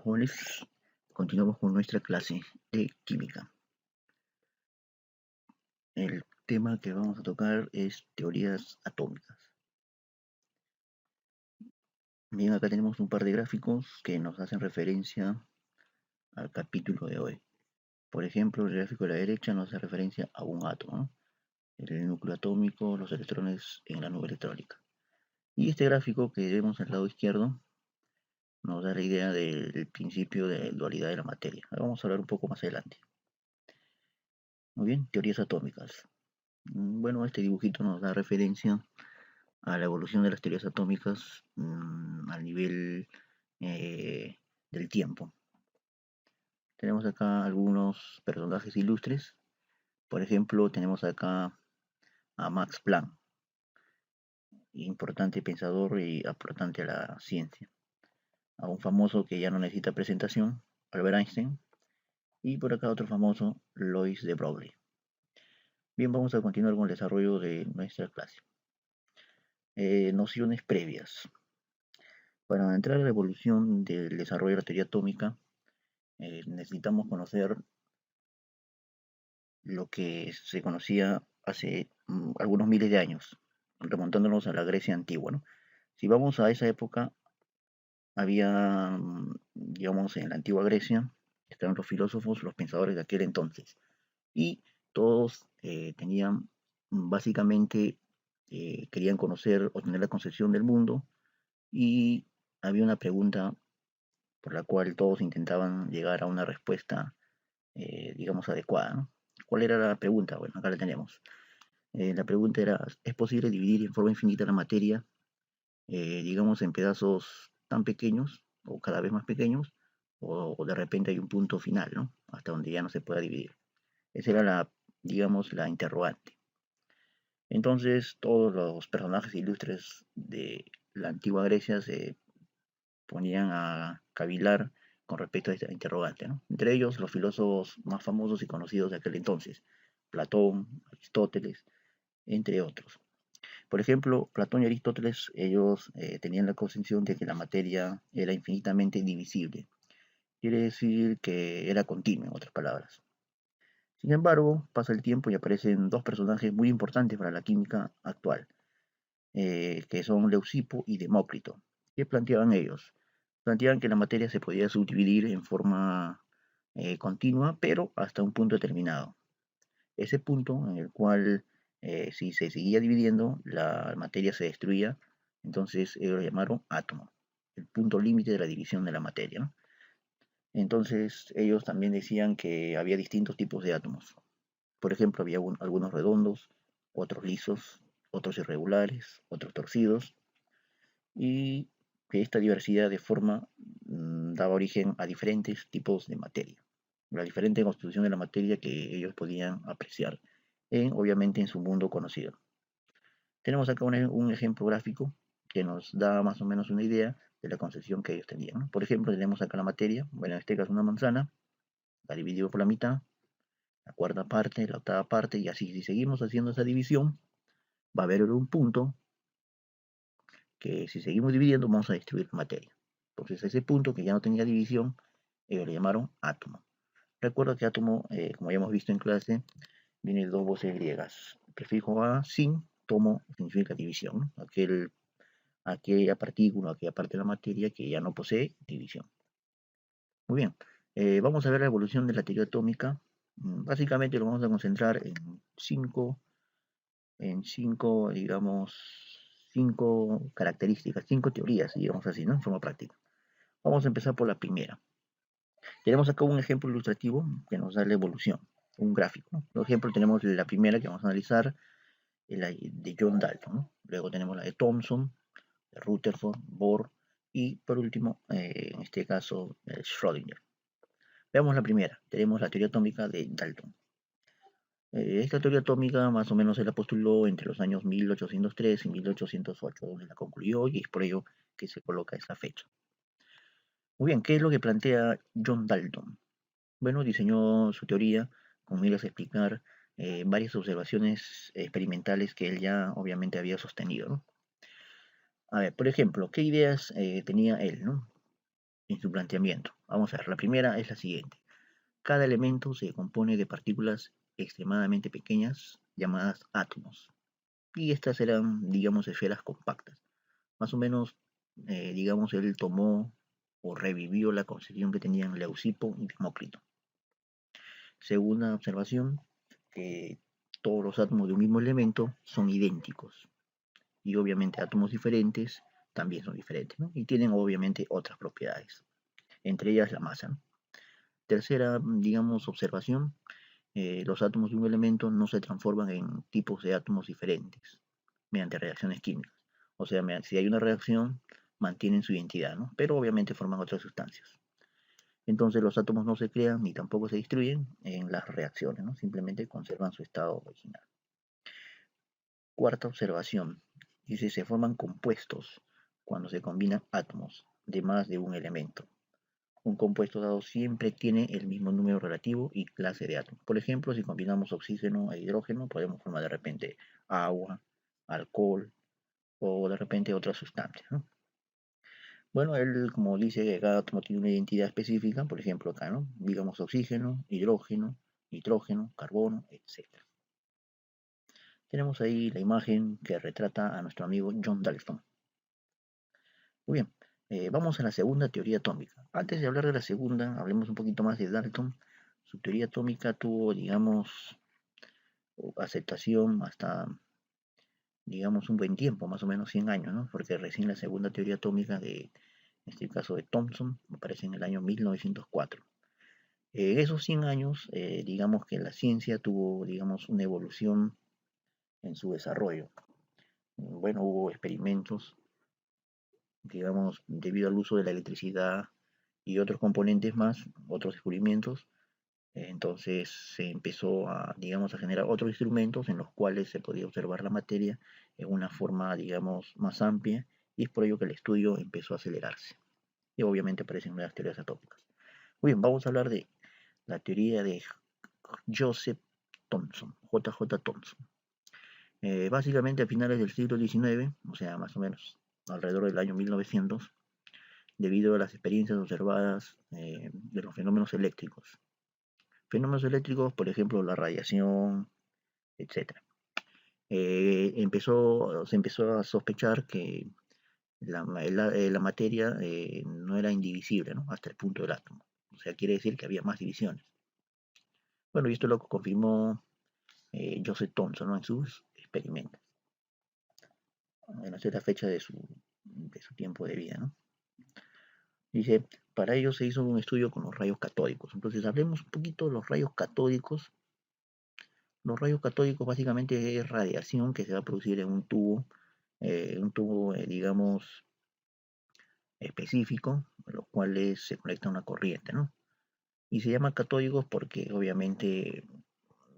jóvenes, continuamos con nuestra clase de química. El tema que vamos a tocar es teorías atómicas. Bien, acá tenemos un par de gráficos que nos hacen referencia al capítulo de hoy. Por ejemplo, el gráfico de la derecha nos hace referencia a un átomo, ¿no? El núcleo atómico, los electrones en la nube electrónica. Y este gráfico que vemos al lado izquierdo nos da la idea del principio de dualidad de la materia. Ahora vamos a hablar un poco más adelante. Muy bien, teorías atómicas. Bueno, este dibujito nos da referencia a la evolución de las teorías atómicas a nivel del tiempo. Tenemos acá algunos personajes ilustres. Por ejemplo, tenemos acá a Max Planck, importante pensador y aportante a la ciencia. A un famoso que ya no necesita presentación, Albert Einstein. Y por acá otro famoso, Louis de Broglie. Bien, vamos a continuar con el desarrollo de nuestra clase. Nociones previas. Para entrar a la evolución del desarrollo de la teoría atómica, necesitamos conocer lo que se conocía hace algunos miles de años, remontándonos a la Grecia antigua, ¿no? Si vamos a esa época, había, digamos, en la antigua Grecia, estaban los filósofos, los pensadores de aquel entonces, y todos tenían, básicamente, querían conocer o tener la concepción del mundo, y había una pregunta por la cual todos intentaban llegar a una respuesta, digamos, adecuada, ¿no? ¿Cuál era la pregunta? Bueno, acá la tenemos. La pregunta era, ¿es posible dividir en forma infinita la materia, digamos, en pedazos tan pequeños o cada vez más pequeños, o de repente hay un punto final, ¿no? Hasta donde ya no se pueda dividir. Esa era la, digamos, la interrogante. Entonces, todos los personajes ilustres de la antigua Grecia se ponían a cavilar con respecto a esta interrogante, ¿no? Entre ellos los filósofos más famosos y conocidos de aquel entonces, Platón, Aristóteles, entre otros. Por ejemplo, Platón y Aristóteles, ellos tenían la concepción de que la materia era infinitamente divisible. Quiere decir que era continua, en otras palabras. Sin embargo, pasa el tiempo y aparecen dos personajes muy importantes para la química actual, que son Leucipo y Demócrito. ¿Qué planteaban ellos? Planteaban que la materia se podía subdividir en forma continua, pero hasta un punto determinado. Ese punto en el cual si se seguía dividiendo, la materia se destruía, entonces ellos lo llamaron átomo, el punto límite de la división de la materia, ¿no? Entonces ellos también decían que había distintos tipos de átomos. Por ejemplo, había algunos redondos, otros lisos, otros irregulares, otros torcidos, y que esta diversidad de forma daba origen a diferentes tipos de materia, la diferente constitución de la materia que ellos podían apreciar, obviamente en su mundo conocido. Tenemos acá un ejemplo gráfico que nos da más o menos una idea de la concepción que ellos tenían, ¿no? Por ejemplo, tenemos acá la materia, bueno, en este caso una manzana, la dividimos por la mitad, la cuarta parte, la octava parte, y así, si seguimos haciendo esa división, va a haber un punto que si seguimos dividiendo vamos a destruir la materia. Entonces a ese punto que ya no tenía división, ellos le llamaron átomo. Recuerda que átomo, como ya hemos visto en clase, viene de dos voces griegas. El prefijo a, sin, tomo, significa división, ¿no? Aquella partícula, aquella parte de la materia que ya no posee división. Muy bien, vamos a ver la evolución de la teoría atómica. Básicamente lo vamos a concentrar digamos, cinco características, cinco teorías, digamos así, ¿no? En forma práctica. Vamos a empezar por la primera. Tenemos acá un ejemplo ilustrativo que nos da la evolución, un gráfico, ¿no? Por ejemplo, tenemos la primera que vamos a analizar, la de John Dalton, ¿no? Luego tenemos la de Thomson, de Rutherford, Bohr y por último, en este caso, Schrödinger. Veamos la primera, tenemos la teoría atómica de Dalton. Esta teoría atómica más o menos se la postuló entre los años 1803 y 1808, donde la concluyó y es por ello que se coloca esa fecha. Muy bien, ¿qué es lo que plantea John Dalton? Bueno, diseñó su teoría, como ibas a explicar, varias observaciones experimentales que él ya obviamente había sostenido, ¿no? A ver, por ejemplo, ¿qué ideas tenía él, ¿no? en su planteamiento. Vamos a ver, la primera es la siguiente. Cada elemento se compone de partículas extremadamente pequeñas llamadas átomos. Y estas eran, digamos, esferas compactas. Más o menos, digamos, él tomó o revivió la concepción que tenían Leucipo y Demócrito. Segunda observación, que todos los átomos de un mismo elemento son idénticos. Y obviamente átomos diferentes también son diferentes, ¿no? Y tienen obviamente otras propiedades, entre ellas la masa, ¿no? Tercera, digamos, observación, los átomos de un elemento no se transforman en tipos de átomos diferentes mediante reacciones químicas. O sea, si hay una reacción, mantienen su identidad, ¿no? Pero obviamente forman otras sustancias. Entonces los átomos no se crean ni tampoco se destruyen en las reacciones, ¿no? Simplemente conservan su estado original. Cuarta observación, dice se forman compuestos cuando se combinan átomos de más de un elemento. Un compuesto dado siempre tiene el mismo número relativo y clase de átomos. Por ejemplo, si combinamos oxígeno e hidrógeno, podemos formar de repente agua, alcohol o de repente otra sustancia, ¿no? Bueno, él como dice que cada átomo tiene una identidad específica, por ejemplo acá, ¿no? Digamos oxígeno, hidrógeno, nitrógeno, carbono, etc. Tenemos ahí la imagen que retrata a nuestro amigo John Dalton. Muy bien, vamos a la segunda teoría atómica. Antes de hablar de la segunda, hablemos un poquito más de Dalton. Su teoría atómica tuvo, digamos, aceptación hasta, digamos, un buen tiempo, más o menos 100 años, ¿no? Porque recién la segunda teoría atómica en este caso de Thomson, aparece en el año 1904. En esos 100 años, digamos que la ciencia tuvo, digamos, una evolución en su desarrollo. Bueno, hubo experimentos, digamos, debido al uso de la electricidad y otros componentes más, otros descubrimientos. Entonces se empezó a, digamos, a generar otros instrumentos en los cuales se podía observar la materia en una forma, digamos, más amplia, y es por ello que el estudio empezó a acelerarse. Y obviamente aparecen nuevas teorías atómicas. Muy bien, vamos a hablar de la teoría de Joseph Thomson, JJ Thomson. Básicamente a finales del siglo XIX, o sea, más o menos alrededor del año 1900, debido a las experiencias observadas de los fenómenos eléctricos. Fenómenos eléctricos, por ejemplo, la radiación, etc. Se empezó a sospechar que la materia no era indivisible, ¿no? Hasta el punto del átomo. O sea, quiere decir que había más divisiones. Bueno, y esto lo confirmó Joseph Thomson, ¿no? En sus experimentos. En la fecha de su tiempo de vida, ¿no? Dice, para ello se hizo un estudio con los rayos catódicos. Entonces, hablemos un poquito de los rayos catódicos. Los rayos catódicos básicamente es radiación que se va a producir en un tubo, digamos, específico, en los cuales se conecta una corriente, ¿no? Y se llama catódicos porque obviamente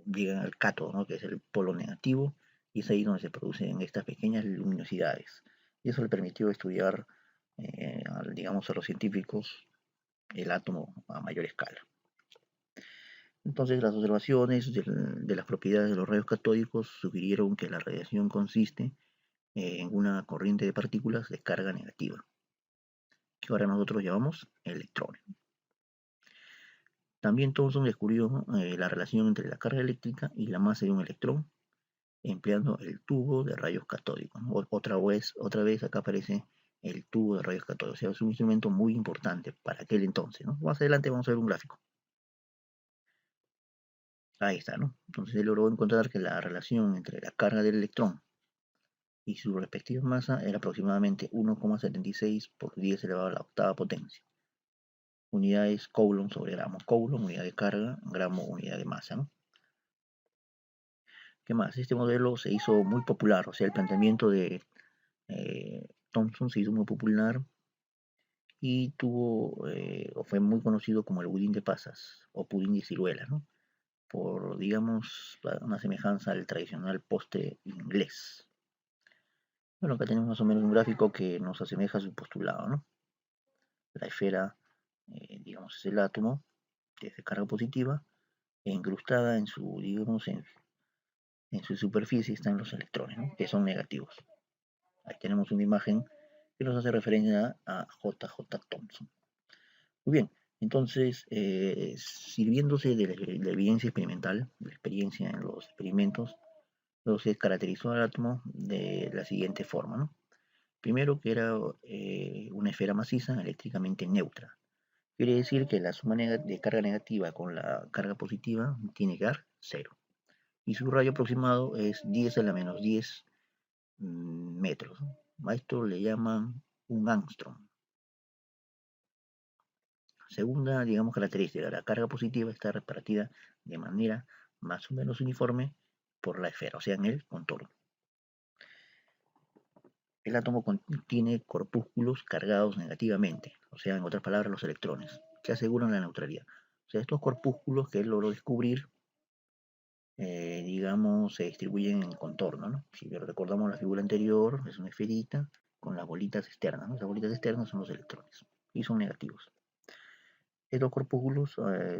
llegan al cátodo, ¿no? Que es el polo negativo, y es ahí donde se producen estas pequeñas luminosidades. Y eso le permitió estudiar, digamos, a los científicos el átomo a mayor escala. Entonces, las observaciones de las propiedades de los rayos catódicos sugirieron que la radiación consiste en una corriente de partículas de carga negativa, que ahora nosotros llamamos electrones. También Thomson descubrió la relación entre la carga eléctrica y la masa de un electrón, empleando el tubo de rayos catódicos, ¿no? Otra vez acá aparece el tubo de rayos catódicos. O sea, es un instrumento muy importante para aquel entonces, ¿no? Más adelante vamos a ver un gráfico. Ahí está, ¿no? Entonces él logró encontrar que la relación entre la carga del electrón y su respectiva masa era aproximadamente 1,76 por 10 elevado a la octava potencia. Unidades Coulomb sobre gramo. Coulomb, unidad de carga, gramo, unidad de masa, ¿no? ¿Qué más? Este modelo se hizo muy popular, o sea, el planteamiento de Thomson se hizo muy popular y o fue muy conocido como el budín de pasas o pudín de ciruela, ¿no? Por, digamos, una semejanza al tradicional postre inglés. Bueno, acá tenemos más o menos un gráfico que nos asemeja a su postulado, ¿no? La esfera, digamos, es el átomo, que es de carga positiva, e incrustada en su, digamos, en su superficie están los electrones, ¿no? Que son negativos. Ahí tenemos una imagen que nos hace referencia a JJ Thomson. Muy bien, entonces, sirviéndose de la evidencia experimental, de la experiencia en los experimentos, entonces caracterizó al átomo de la siguiente forma, ¿no? Primero que era una esfera maciza eléctricamente neutra. Quiere decir que la suma de carga negativa con la carga positiva tiene que dar cero. Y su radio aproximado es 10 a la menos 10 metros, ¿no? A esto le llaman un angstrom. Segunda, digamos, característica, la carga positiva está repartida de manera más o menos uniforme por la esfera, o sea, en el contorno. El átomo contiene corpúsculos cargados negativamente, o sea, en otras palabras, los electrones, que aseguran la neutralidad. O sea, estos corpúsculos que él logró descubrir, digamos, se distribuyen en el contorno, ¿no? Si recordamos la figura anterior, es una esferita con las bolitas externas, ¿no? Las bolitas externas son los electrones y son negativos. Estos corpúsculos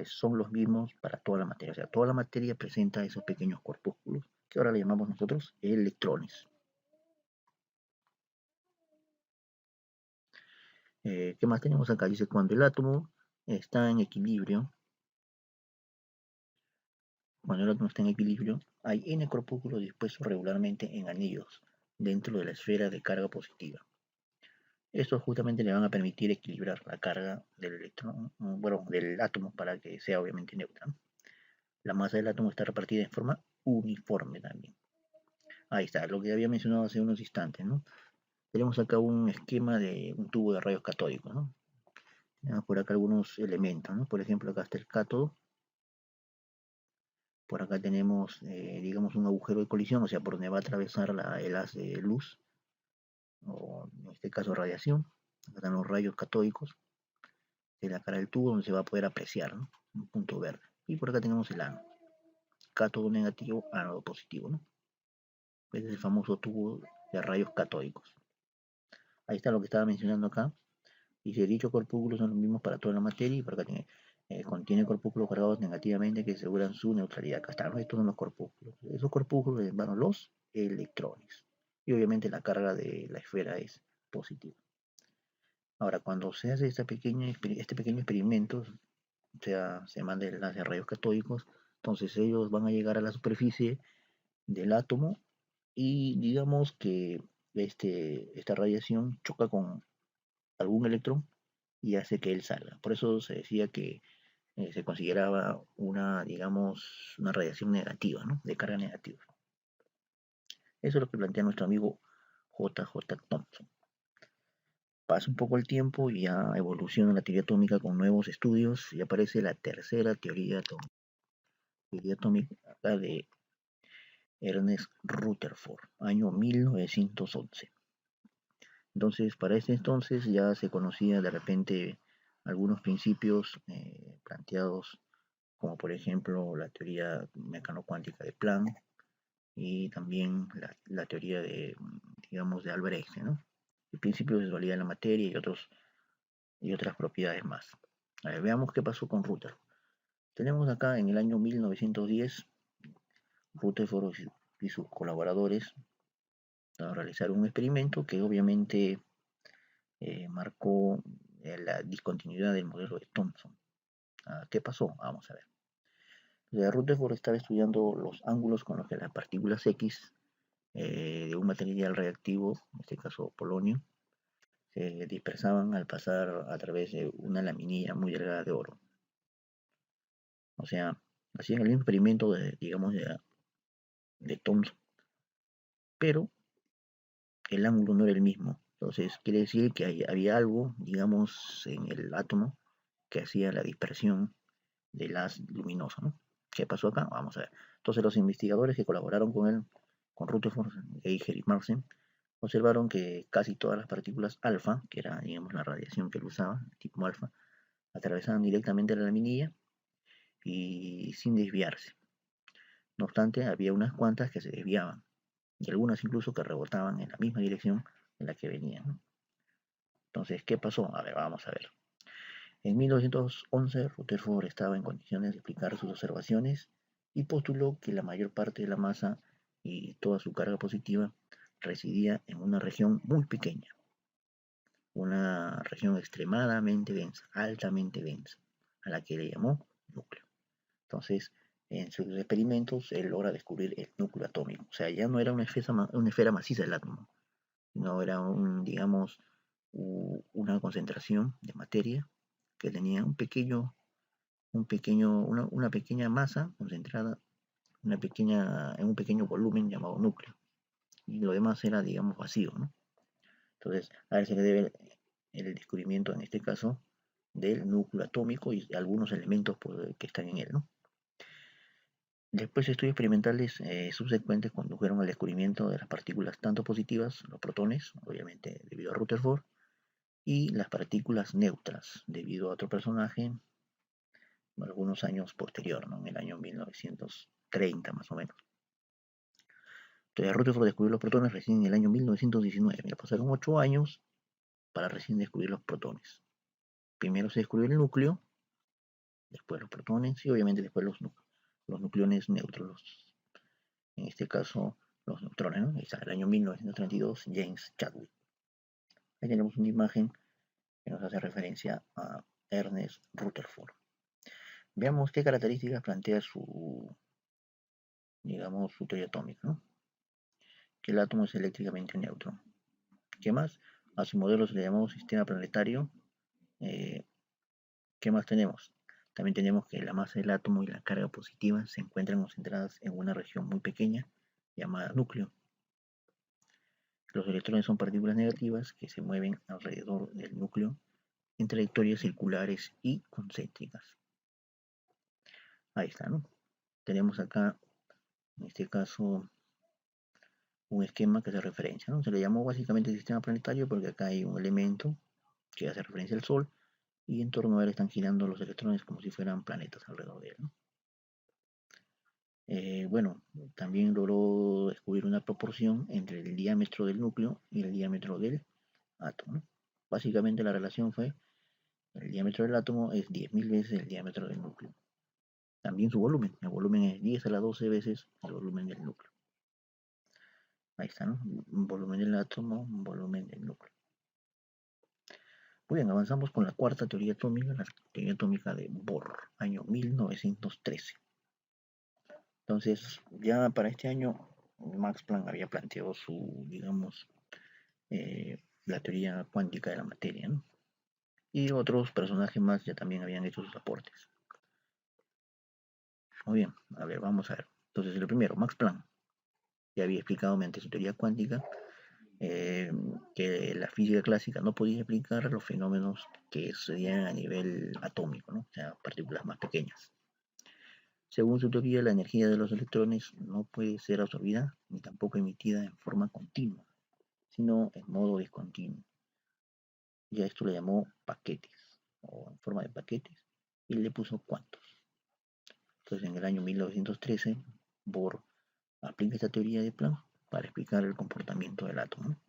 son los mismos para toda la materia, o sea, toda la materia presenta esos pequeños corpúsculos, que ahora le llamamos nosotros electrones. ¿Qué más tenemos acá? Dice, cuando el átomo está en equilibrio, hay n corpúsculos dispuestos regularmente en anillos dentro de la esfera de carga positiva. Estos justamente le van a permitir equilibrar la carga del electrón, bueno, del átomo para que sea obviamente neutra. La masa del átomo está repartida en forma uniforme también. Ahí está, lo que había mencionado hace unos instantes, ¿no? Tenemos acá un esquema de un tubo de rayos catódicos, ¿no? Por acá algunos elementos, ¿no? Por ejemplo, acá está el cátodo. Por acá tenemos, digamos, un agujero de colisión, o sea, por donde va a atravesar el haz de luz, o en este caso radiación. Acá están los rayos catódicos de la cara del tubo, donde se va a poder apreciar, ¿no? Un punto verde. Y por acá tenemos el ánodo. Cátodo negativo, ánodo positivo, ¿no? Este es el famoso tubo de rayos catódicos. Ahí está lo que estaba mencionando acá. Dice, dichos corpúsculos son los mismos para toda la materia y por acá contiene corpúsculos cargados negativamente que aseguran su neutralidad. Acá están, ¿no? Estos son los corpúsculos. Esos corpúsculos van los electrones. Y obviamente la carga de la esfera es positiva. Ahora, cuando se hace este pequeño experimento, o sea, se manda el enlace de rayos catódicos, entonces ellos van a llegar a la superficie del átomo y digamos que esta radiación choca con algún electrón y hace que él salga. Por eso se decía que se consideraba una, digamos, una radiación negativa, ¿no? De carga negativa. Eso es lo que plantea nuestro amigo J.J. Thomson. Pasa un poco el tiempo y ya evoluciona la teoría atómica con nuevos estudios y aparece la tercera teoría atómica de Ernest Rutherford, año 1911. Entonces, para ese entonces ya se conocía de repente algunos principios planteados, como por ejemplo la teoría mecano-cuántica de Planck y también la teoría de, digamos, de Albert Einstein, ¿no? El principio de dualidad de la materia y otras propiedades más. A ver, veamos qué pasó con Rutherford. Tenemos acá en el año 1910, Rutherford y sus colaboradores realizaron un experimento que obviamente marcó la discontinuidad del modelo de Thomson. ¿Qué pasó? Vamos a ver. Rutherford estaba estudiando los ángulos con los que las partículas X de un material reactivo, en este caso polonio, se dispersaban al pasar a través de una laminilla muy delgada de oro. O sea, hacían el mismo experimento digamos, de Thomson, pero el ángulo no era el mismo. Entonces, quiere decir que había algo, digamos, en el átomo que hacía la dispersión del haz luminoso, ¿no? ¿Qué pasó acá? Vamos a ver. Entonces, los investigadores que colaboraron con él, con Rutherford, Geiger y Mersenne, observaron que casi todas las partículas alfa, que era, digamos, la radiación que él usaba, tipo alfa, atravesaban directamente la laminilla y sin desviarse. No obstante, había unas cuantas que se desviaban y algunas incluso que rebotaban en la misma dirección en la que venían, ¿no? Entonces, ¿qué pasó? A ver, vamos a ver. En 1911, Rutherford estaba en condiciones de explicar sus observaciones y postuló que la mayor parte de la masa y toda su carga positiva residía en una región muy pequeña, una región extremadamente densa, altamente densa, a la que le llamó núcleo. Entonces, en sus experimentos, él logra descubrir el núcleo atómico. O sea, ya no era una esfera maciza del átomo, no era digamos, una concentración de materia que tenía una pequeña masa concentrada en un pequeño volumen llamado núcleo. Y lo demás era, digamos, vacío, ¿no? Entonces, a él se le debe el descubrimiento, en este caso, del núcleo atómico y de algunos elementos que están en él, ¿no? Después, estudios experimentales subsecuentes condujeron al descubrimiento de las partículas tanto positivas, los protones, obviamente debido a Rutherford, y las partículas neutras, debido a otro personaje, algunos años posterior, ¿no? En el año 1930 más o menos. Entonces, Rutherford descubrió los protones recién en el año 1919. Mira, pasaron 8 años para recién descubrir los protones. Primero se descubrió el núcleo, después los protones y obviamente después los nucleones neutros, en este caso los neutrones, ¿no? Ahí está, el año 1932, James Chadwick. Ahí tenemos una imagen que nos hace referencia a Ernest Rutherford. Veamos qué características plantea digamos, su teoría atómica, ¿no? Que el átomo es eléctricamente neutro. ¿Qué más? A su modelo se le llamó sistema planetario. ¿Qué más tenemos? También tenemos que la masa del átomo y la carga positiva se encuentran concentradas en una región muy pequeña llamada núcleo. Los electrones son partículas negativas que se mueven alrededor del núcleo en trayectorias circulares y concéntricas. Ahí está, ¿no? Tenemos acá, en este caso, un esquema que hace referencia, ¿no? Se le llamó básicamente sistema planetario porque acá hay un elemento que hace referencia al Sol y en torno a él están girando los electrones como si fueran planetas alrededor de él, ¿no? Bueno, también logró descubrir una proporción entre el diámetro del núcleo y el diámetro del átomo, ¿no? Básicamente la relación fue el diámetro del átomo es 10.000 veces el diámetro del núcleo. También su volumen, el volumen es 10 a la 12 veces el volumen del núcleo. Ahí está, ¿no? Un volumen del átomo, un volumen del núcleo. Muy bien, avanzamos con la cuarta teoría atómica, la teoría atómica de Bohr, año 1913. Entonces, ya para este año, Max Planck había planteado digamos, la teoría cuántica de la materia, ¿no? Y otros personajes más ya también habían hecho sus aportes. Muy bien, a ver, vamos a ver. Entonces, el primero, Max Planck, ya había explicado mediante su teoría cuántica que la física clásica no podía explicar los fenómenos que sucedían a nivel atómico, ¿no? O sea, partículas más pequeñas. Según su teoría, la energía de los electrones no puede ser absorbida ni tampoco emitida en forma continua, sino en modo discontinuo. Ya esto le llamó paquetes, o en forma de paquetes, y le puso cuantos. Entonces, en el año 1913, Bohr aplica esta teoría de Planck para explicar el comportamiento del átomo, ¿no?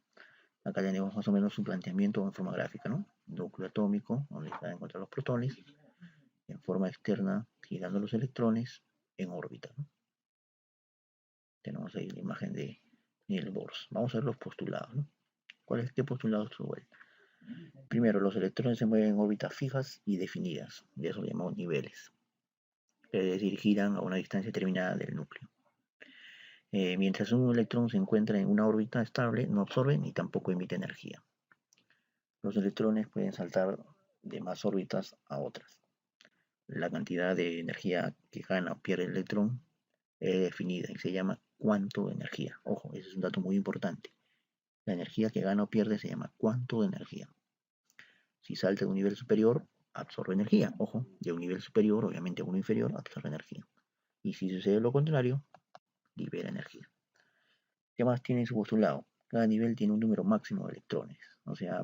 Acá tenemos más o menos su planteamiento en forma gráfica, ¿no? Núcleo atómico, donde están encontrados los protones, en forma externa, girando los electrones en órbita, ¿no? Tenemos ahí la imagen de Niels Bohr. Vamos a ver los postulados, ¿no? ¿Qué postulados tuvo él? Primero, los electrones se mueven en órbitas fijas y definidas, de eso llamamos niveles, es decir, giran a una distancia determinada del núcleo. Mientras un electrón se encuentra en una órbita estable, no absorbe ni tampoco emite energía. Los electrones pueden saltar de más órbitas a otras. La cantidad de energía que gana o pierde el electrón es definida y se llama cuánto de energía. Ojo, ese es un dato muy importante. La energía que gana o pierde se llama cuánto de energía. Si salta de un nivel superior, absorbe energía. Ojo, de un nivel superior, obviamente a uno inferior, absorbe energía. Y si sucede lo contrario, libera energía. ¿Qué más tiene su postulado? Cada nivel tiene un número máximo de electrones. O sea,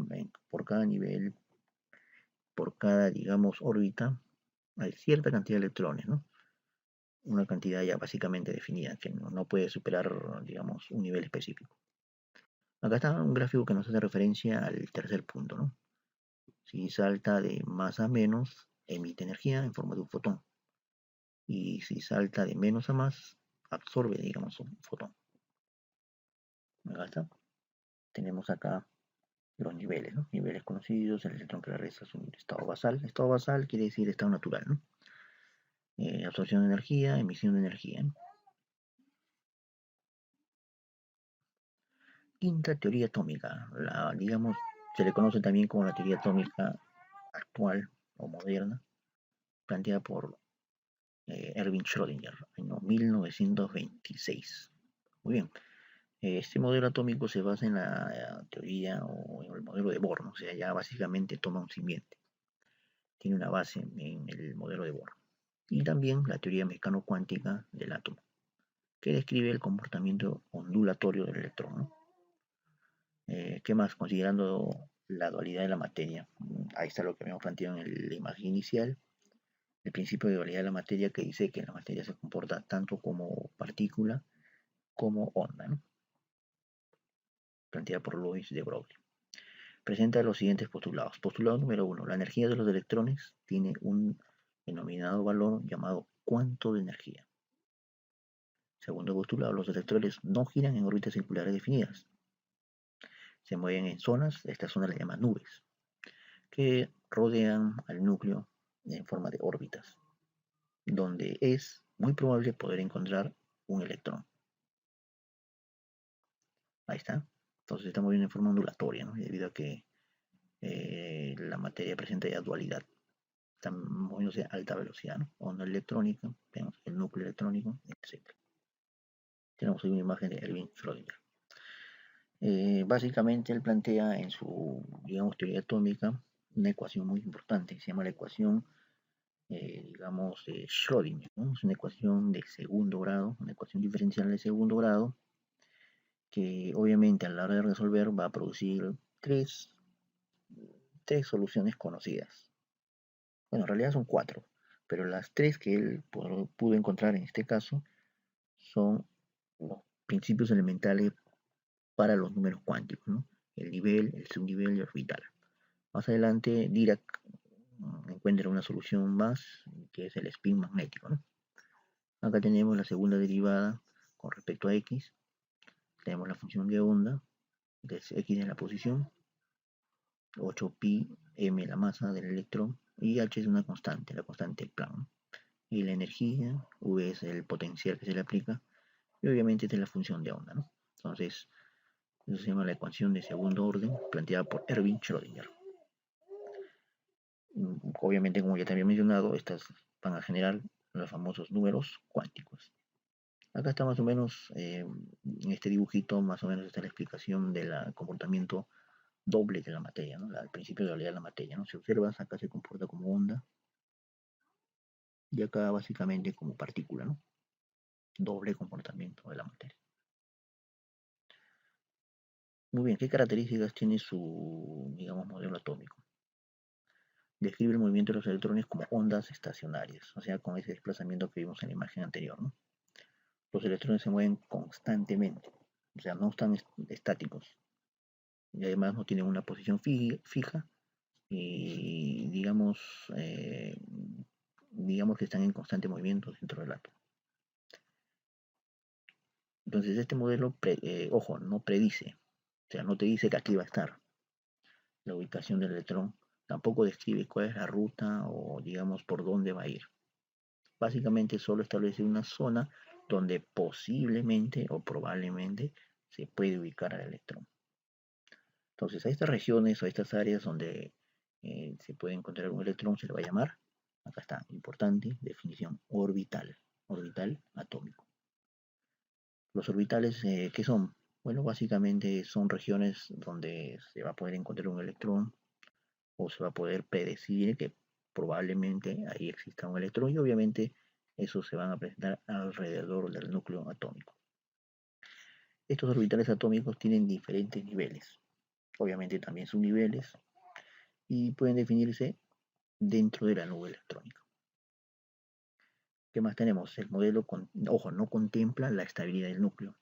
por cada nivel, por cada, digamos, órbita, hay cierta cantidad de electrones, ¿no? Una cantidad ya básicamente definida, que no puede superar, digamos, un nivel específico. Acá está un gráfico que nos hace referencia al tercer punto, ¿no? Si salta de más a menos, emite energía en forma de un fotón. Y si salta de menos a más, absorbe, digamos, un fotón. Acá está. Tenemos acá los niveles, ¿no? Niveles conocidos, el electrón que regresa es un estado basal. Estado basal quiere decir estado natural, ¿no? Absorción de energía, emisión de energía, ¿no? Quinta teoría atómica, digamos, se le conoce también como la teoría atómica actual o moderna, planteada por Erwin Schrödinger, año 1926. Muy bien, este modelo atómico se basa en la teoría o en el modelo de Bohr, ¿no? O sea, ya básicamente toma un simiente, tiene una base en el modelo de Bohr. Y también la teoría mecano-cuántica del átomo, que describe el comportamiento ondulatorio del electrón, ¿no? ¿Qué más? Considerando la dualidad de la materia. Ahí está lo que habíamos planteado en la imagen inicial. El principio de dualidad de la materia que dice que la materia se comporta tanto como partícula como onda, ¿no? Planteada por Louis de Broglie. Presenta los siguientes postulados. Postulado número 1. La energía de los electrones tiene un denominado valor llamado cuanto de energía. Segundo postulado. Los electrones no giran en órbitas circulares definidas. Se mueven en zonas, esta zona le llama nubes, que rodean al núcleo en forma de órbitas, donde es muy probable poder encontrar un electrón. Ahí está. Entonces se está moviendo en forma ondulatoria, ¿no? Debido a que la materia presenta ya dualidad. Está moviéndose a alta velocidad, ¿no? Onda electrónica, tenemos el núcleo electrónico, etc. Tenemos ahí una imagen de Erwin Schrödinger. Básicamente él plantea en su, digamos, teoría atómica una ecuación muy importante, se llama la ecuación, digamos, de Schrödinger, ¿no? Es una ecuación de segundo grado, una ecuación diferencial de segundo grado, que obviamente a la hora de resolver va a producir tres soluciones conocidas. Bueno, en realidad son cuatro, pero las tres que él pudo encontrar en este caso son los principios elementales para los números cuánticos, ¿no? El nivel, el subnivel y el orbital. Más adelante Dirac encuentra una solución más, que es el spin magnético, ¿no? Acá tenemos la segunda derivada con respecto a x, tenemos la función de onda, de x en la posición, 8pi m la masa del electrón, y h es una constante, la constante Planck. Y la energía, v es el potencial que se le aplica, y obviamente esta es la función de onda, ¿no? Entonces, eso se llama la ecuación de segundo orden, planteada por Erwin Schrödinger. Obviamente, como ya te había mencionado, estas van a generar los famosos números cuánticos. Acá está más o menos, en este dibujito, más o menos está la explicación del comportamiento doble de la materia, ¿no? El principio de dualidad de la materia, ¿no? Si observas, acá se comporta como onda y acá básicamente como partícula, ¿no? Doble comportamiento de la materia. Muy bien, ¿qué características tiene su, digamos, modelo atómico? Describe el movimiento de los electrones como ondas estacionarias, o sea, con ese desplazamiento que vimos en la imagen anterior, ¿no? Los electrones se mueven constantemente, o sea, no están estáticos, y además no tienen una posición fija y digamos que están en constante movimiento dentro del átomo. Entonces este modelo, ojo, no predice, o sea, no te dice que aquí va a estar la ubicación del electrón, tampoco describe cuál es la ruta o digamos por dónde va a ir. Básicamente solo establece una zona donde posiblemente o probablemente se puede ubicar al electrón. Entonces a estas regiones o a estas áreas donde se puede encontrar un electrón se le va a llamar, acá está, importante, definición orbital, orbital atómico. Los orbitales, ¿qué son? Bueno, básicamente son regiones donde se va a poder encontrar un electrón o se va a poder predecir que probablemente ahí exista un electrón y obviamente esos se van a presentar alrededor del núcleo atómico. Estos orbitales atómicos tienen diferentes niveles, obviamente también subniveles, y pueden definirse dentro de la nube electrónica. ¿Qué más tenemos? El modelo, ojo, no contempla la estabilidad del núcleo,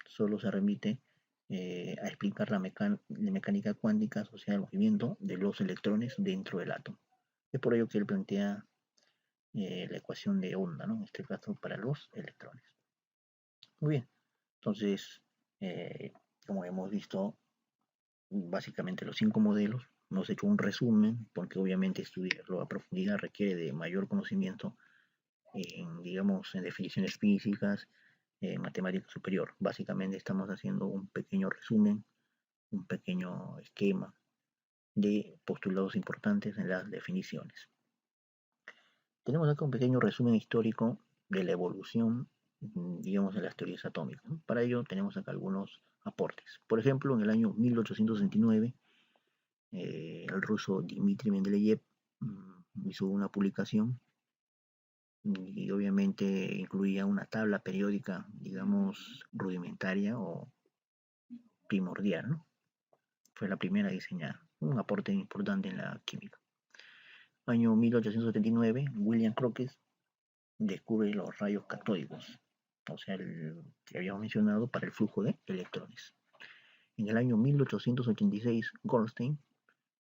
solo se remite a explicar la mecánica cuántica asociada al movimiento de los electrones dentro del átomo. Es por ello que él plantea la ecuación de onda, ¿no? En este caso para los electrones. Muy bien, entonces, como hemos visto, básicamente los 5 modelos. Nos he hecho un resumen, porque obviamente estudiarlo a profundidad requiere de mayor conocimiento digamos, en definiciones físicas, matemática superior. Básicamente estamos haciendo un pequeño resumen, un pequeño esquema de postulados importantes en las definiciones. Tenemos acá un pequeño resumen histórico de la evolución, digamos, de las teorías atómicas. Para ello tenemos acá algunos aportes. Por ejemplo, en el año 1869, el ruso Dmitry Mendeleev hizo una publicación y obviamente incluía una tabla periódica, digamos, rudimentaria o primordial, ¿no? Fue la primera diseñada, un aporte importante en la química. Año 1879, William Crookes descubre los rayos catódicos, o sea, el que habíamos mencionado para el flujo de electrones. En el año 1886, Goldstein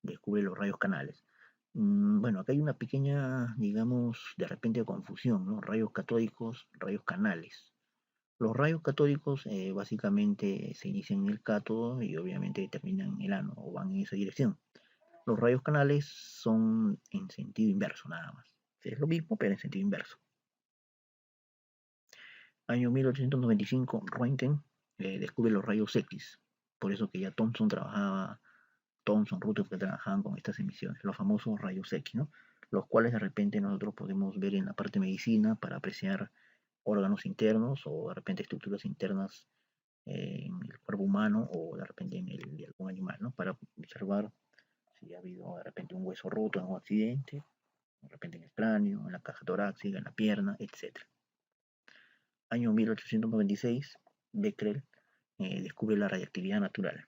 descubre los rayos canales. Bueno, acá hay una pequeña, digamos, de repente confusión, ¿no? Rayos catódicos, rayos canales. Los rayos catódicos básicamente se inician en el cátodo y obviamente terminan en el ánodo o van en esa dirección. Los rayos canales son en sentido inverso nada más. Es lo mismo pero en sentido inverso. Año 1895, Röntgen descubre los rayos X. Por eso que ya Thomson, Rutherford trabajaban con estas emisiones, los famosos rayos X, ¿no? Los cuales de repente nosotros podemos ver en la parte de medicina para apreciar órganos internos o de repente estructuras internas en el cuerpo humano o de repente en el de algún animal, ¿no? Para observar si ha habido de repente un hueso roto en un accidente, de repente en el cráneo, en la caja torácica, en la pierna, etc. Año 1896, Becquerel descubre la radiactividad natural.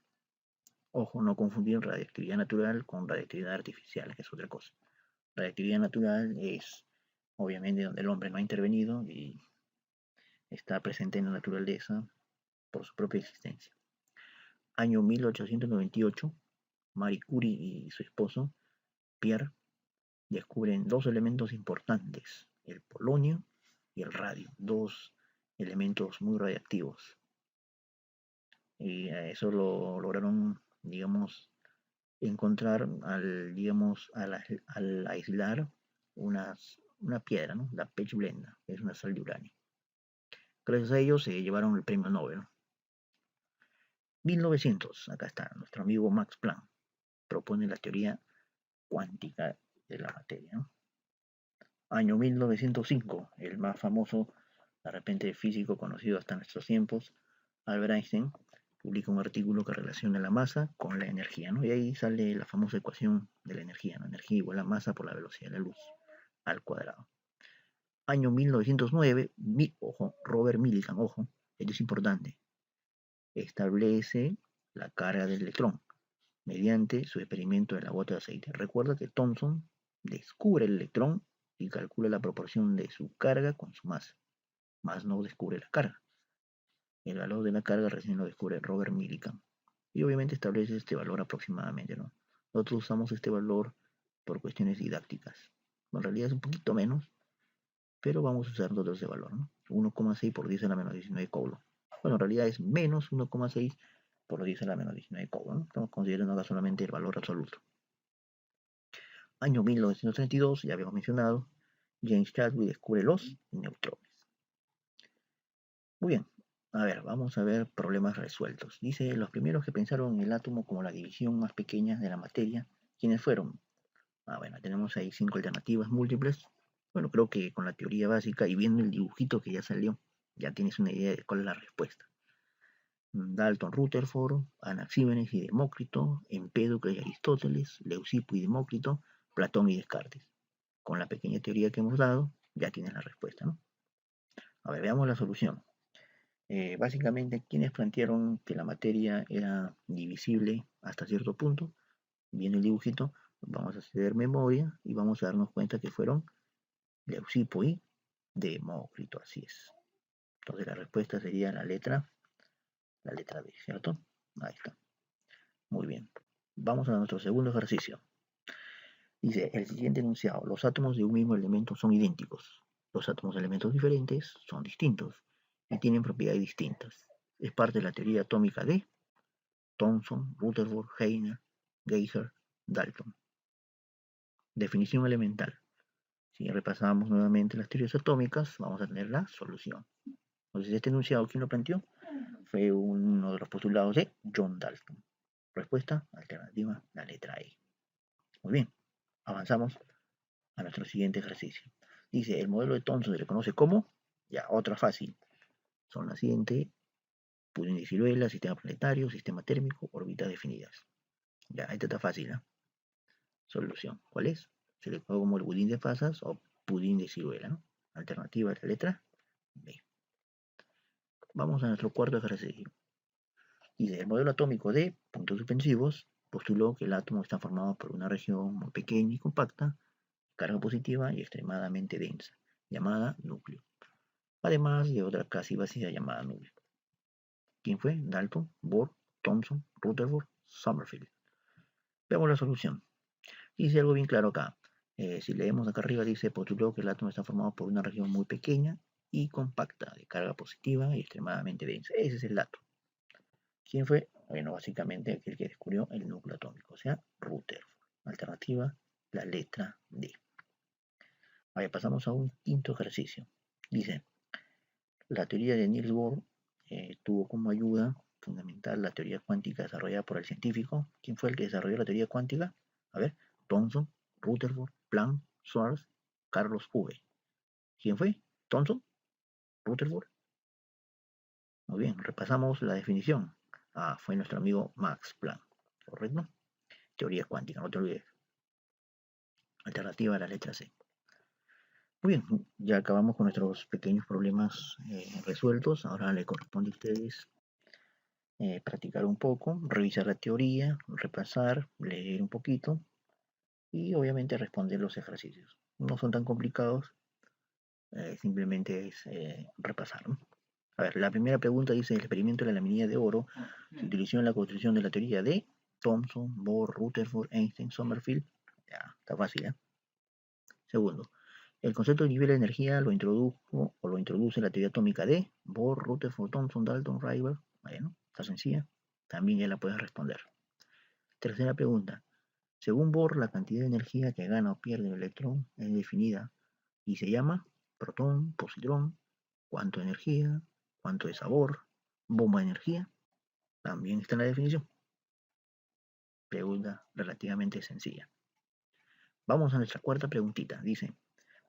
Ojo, no confundir radiactividad natural con radiactividad artificial, que es otra cosa. Radiactividad natural es obviamente donde el hombre no ha intervenido y está presente en la naturaleza por su propia existencia. Año 1898, Marie Curie y su esposo, Pierre, descubren dos elementos importantes, el polonio y el radio, dos elementos muy radiactivos. Y eso lo lograron, digamos, encontrar al aislar una piedra, ¿no? La pechblenda, que es una sal de uranio. Gracias a ellos se llevaron el premio Nobel. 1900, acá está, nuestro amigo Max Planck propone la teoría cuántica de la materia, ¿no? Año 1905, el más famoso, de repente físico conocido hasta nuestros tiempos, Albert Einstein, publica un artículo que relaciona la masa con la energía, ¿no? Y ahí sale la famosa ecuación de la energía, ¿no? Energía igual a masa por la velocidad de la luz al cuadrado. Año 1909, Robert Millikan, ojo, esto es importante, establece la carga del electrón mediante su experimento de la gota de aceite. Recuerda que Thomson descubre el electrón y calcula la proporción de su carga con su masa, más no descubre la carga. El valor de la carga recién lo descubre Robert Millikan. Y obviamente establece este valor aproximadamente, ¿no? Nosotros usamos este valor por cuestiones didácticas. En realidad es un poquito menos, pero vamos a usar nosotros ese valor, ¿no? 1,6 por 10 a la menos 19 coulombs. Bueno, en realidad es menos 1,6 por 10 a la menos 19 coulombs, ¿no? Estamos considerando acá solamente el valor absoluto. Año 1932, ya habíamos mencionado, James Chadwick descubre los neutrones. Muy bien, a ver, vamos a ver problemas resueltos. Dice, los primeros que pensaron en el átomo como la división más pequeña de la materia, ¿quiénes fueron? Bueno, tenemos ahí 5 alternativas múltiples. Bueno, creo que con la teoría básica y viendo el dibujito que ya salió, ya tienes una idea de cuál es la respuesta. Dalton, Rutherford, Anaxímenes y Demócrito, Empédocle y Aristóteles, Leucipo y Demócrito, Platón y Descartes. Con la pequeña teoría que hemos dado, ya tienes la respuesta, ¿no? A ver, veamos la solución. Básicamente, quienes plantearon que la materia era divisible hasta cierto punto, viendo el dibujito, vamos a hacer memoria y vamos a darnos cuenta que fueron Leucipo y Demócrito, así es. Entonces la respuesta sería la letra B, ¿cierto? Ahí está. Muy bien. Vamos a nuestro segundo ejercicio. Dice el siguiente enunciado: los átomos de un mismo elemento son idénticos. Los átomos de elementos diferentes son distintos y tienen propiedades distintas. Es parte de la teoría atómica de... Thomson, Rutherford, Heiner, Geiger, Dalton. Definición elemental. Si repasamos nuevamente las teorías atómicas, vamos a tener la solución. Entonces, este enunciado, ¿quién lo planteó? Fue uno de los postulados de John Dalton. Respuesta alternativa, la letra E. Muy bien, avanzamos a nuestro siguiente ejercicio. Dice, el modelo de Thomson se le conoce como, ya, otra fácil. Son las siguientes: pudín de ciruela, sistema planetario, sistema térmico, órbitas definidas. Ya, esta está fácil, ¿eh? Solución, ¿cuál es? Se le conoce como el budín de pasas o pudín de ciruela, ¿no? Alternativa, la letra B. Vamos a nuestro cuarto ejercicio. Dice, el modelo atómico de puntos suspensivos postuló que el átomo está formado por una región muy pequeña y compacta, carga positiva y extremadamente densa, llamada núcleo, además de otra casi vacía llamada nube. ¿Quién fue? Dalton, Bohr, Thomson, Rutherford, Sommerfeld. Veamos la solución. Dice algo bien claro acá. Si leemos acá arriba, dice, postuló que el átomo está formado por una región muy pequeña y compacta, de carga positiva y extremadamente densa. Ese es el dato. ¿Quién fue? Bueno, básicamente aquel que descubrió el núcleo atómico, o sea, Rutherford. Alternativa, la letra D. Ahora pasamos a un quinto ejercicio. Dice, la teoría de Niels Bohr tuvo como ayuda fundamental la teoría cuántica desarrollada por el científico. ¿Quién fue el que desarrolló la teoría cuántica? A ver, Thomson, Rutherford, Planck, Schwarz, Carlos V. ¿Quién fue? ¿Thomson? ¿Rutherford? Muy bien, repasamos la definición. Ah, fue nuestro amigo Max Planck, ¿correcto? Teoría cuántica, no te olvides. Alternativa a la letra C. Muy bien, ya acabamos con nuestros pequeños problemas resueltos. Ahora le corresponde a ustedes practicar un poco, revisar la teoría, repasar, leer un poquito y obviamente responder los ejercicios. No son tan complicados, simplemente es repasar, ¿no? A ver, la primera pregunta dice, el experimento de la laminilla de oro se utilizó en la construcción de la teoría de Thomson, Bohr, Rutherford, Einstein, Sommerfeld. Ya, está fácil, ¿eh? Segundo, el concepto de nivel de energía lo introdujo o lo introduce la teoría atómica de Bohr, Rutherford, Thomson, Dalton, Rydberg. Bueno, está sencilla. También ya la puedes responder. Tercera pregunta. Según Bohr, la cantidad de energía que gana o pierde el electrón es definida y se llama protón, positrón, cuánto de energía, cuánto de sabor, bomba de energía. También está en la definición. Pregunta relativamente sencilla. Vamos a nuestra cuarta preguntita. Dice,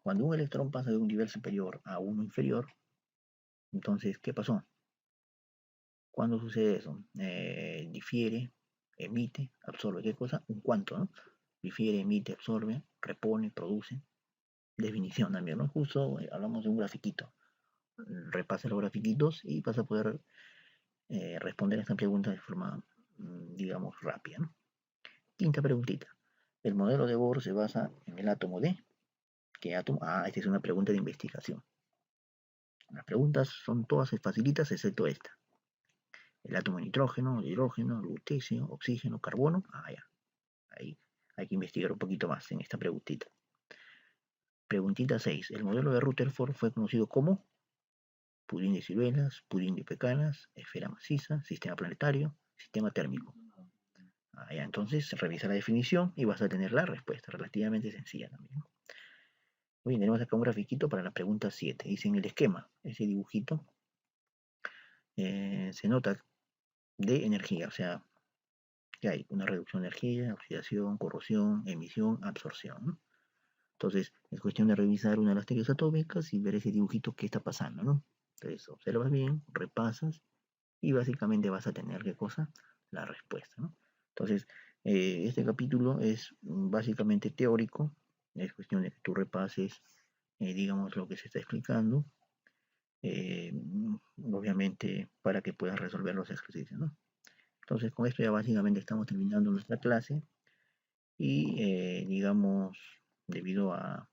cuando un electrón pasa de un nivel superior a uno inferior, entonces, ¿qué pasó? ¿Cuándo sucede eso? Difiere, emite, absorbe. ¿Qué cosa? Un cuánto, ¿no? Difiere, emite, absorbe, repone, produce. Definición también, ¿no? Justo hablamos de un grafiquito. Repasa los grafiquitos y vas a poder responder a esta pregunta de forma, digamos, rápida, ¿no? Quinta preguntita. El modelo de Bohr se basa en el átomo de... ¿Qué átomo? Ah, esta es una pregunta de investigación. Las preguntas son todas facilitas excepto esta. El átomo de nitrógeno, de hidrógeno, lutecio, oxígeno, carbono. Ah, ya. Ahí hay que investigar un poquito más en esta preguntita. Preguntita 6. El modelo de Rutherford fue conocido como pudín de ciruelas, pudín de pecanas, esfera maciza, sistema planetario, sistema térmico. Ah, ya, entonces revisa la definición y vas a tener la respuesta, relativamente sencilla también. Muy bien, tenemos acá un grafiquito para la pregunta 7. Dice en el esquema, ese dibujito, se nota de energía, o sea, que hay una reducción de energía, oxidación, corrosión, emisión, absorción, ¿no? Entonces, es cuestión de revisar una de las teorías atómicas y ver ese dibujito qué está pasando, ¿no? Entonces, observas bien, repasas y básicamente vas a tener, ¿qué cosa? La respuesta, ¿no? Entonces, este capítulo es básicamente teórico, es cuestión de que tú repases, digamos, lo que se está explicando, obviamente para que puedas resolver los ejercicios, ¿no? Entonces, con esto ya básicamente estamos terminando nuestra clase y, digamos, debido a,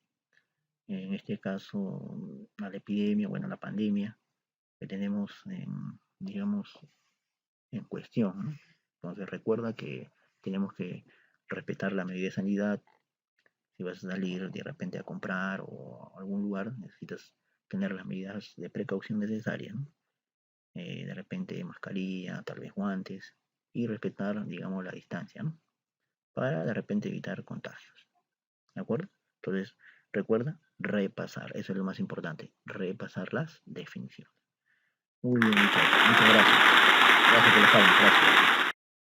en este caso, a la epidemia, bueno, la pandemia que tenemos, digamos, en cuestión, ¿no? Entonces recuerda que tenemos que respetar la medida de sanidad. Si vas a salir de repente a comprar o a algún lugar, necesitas tener las medidas de precaución necesarias, ¿no? De repente mascarilla, tal vez guantes, y respetar, digamos, la distancia, ¿no? Para de repente evitar contagios. ¿De acuerdo? Entonces, recuerda repasar, eso es lo más importante, repasar las definiciones. Muy bien, muchachos, muchas gracias.